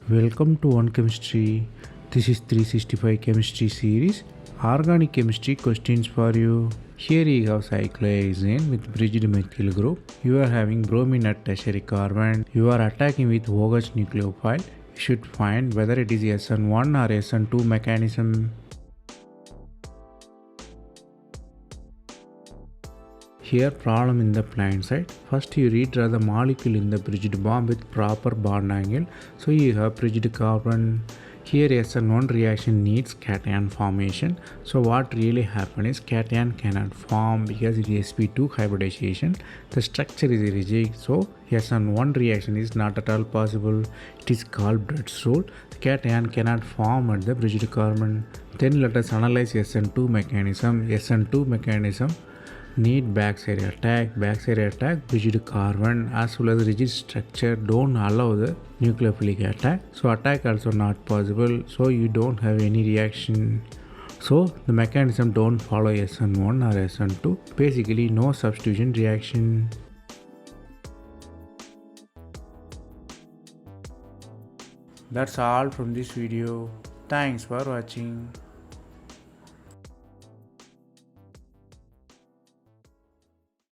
Welcome to One Chemistry. This is 365 Chemistry series. Organic chemistry questions for you. Here you have cyclohexane with bridged methyl group. You are having bromine at tertiary carbon. You are attacking with OH nucleophile. You should find whether it is SN1 or SN2 mechanism. Here problem in the plain side. First you redraw the molecule in the bridged bond with proper bond angle. So you have bridged carbon. Here SN1 reaction needs cation formation. So what really happens is cation cannot form because it is sp2 hybridization. The structure is rigid. So SN1 reaction is not at all possible. It is called Bredts rule. The cation cannot form at the bridged carbon. Then let us analyze SN2 mechanism. SN2 mechanism need backside attack, bridged carbon as well as rigid structure don't allow the nucleophilic attack. So attack also not possible. So you don't have any reaction. So the mechanism don't follow SN1 or SN2. Basically no substitution reaction. That's all from this video. Thanks for watching.